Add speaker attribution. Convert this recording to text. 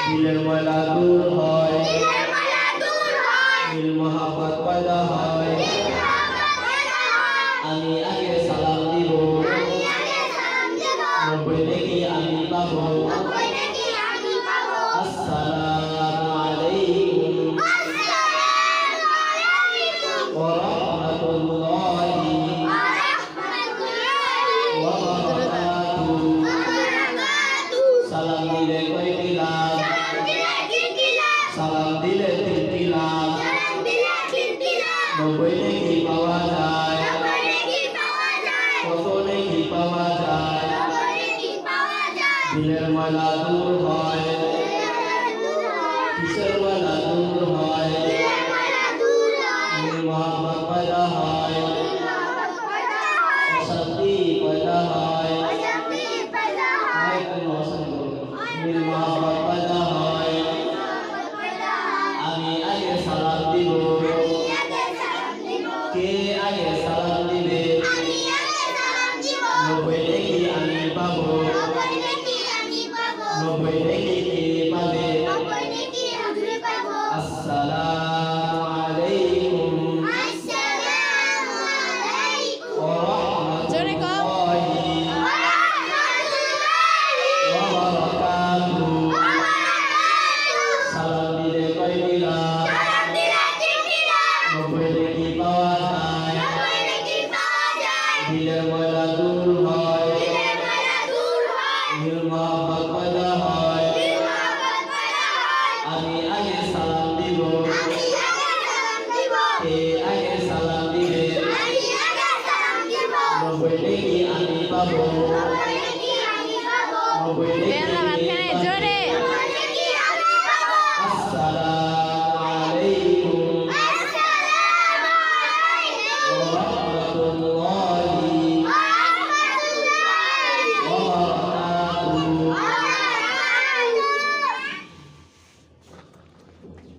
Speaker 1: দিলের ময়লা দূর হয়, দিল মোহাম্মদ পয়দা হয়। আমি আগে সালাম দিব, 90 নেকি আমি পাবো। আসসালামু আলাইকুম ওয়া রাহমাতুল্লাহি ওয়া বারাকাতুহু। সালাম দিলে কয়টি লাভ? সালাম দিলে 3টি লাভ। 90 নেকি পাওয়া যায়, কত নেকি পাওয়া যায়? দিলের ময়লা দূর হয়, কিসের ময়লা দূর হয়? দিল মোহাম্মদ পয়দা হয়, অশান্তি পয়দা হয়। দিল মোহাম্মদ পয়দা হয়। আমি আগে সালাম দিব, কে আগে সালাম দিবে? 90 নেকি আমি পাবো, 90 নেকি কে পাবে? আসসালাম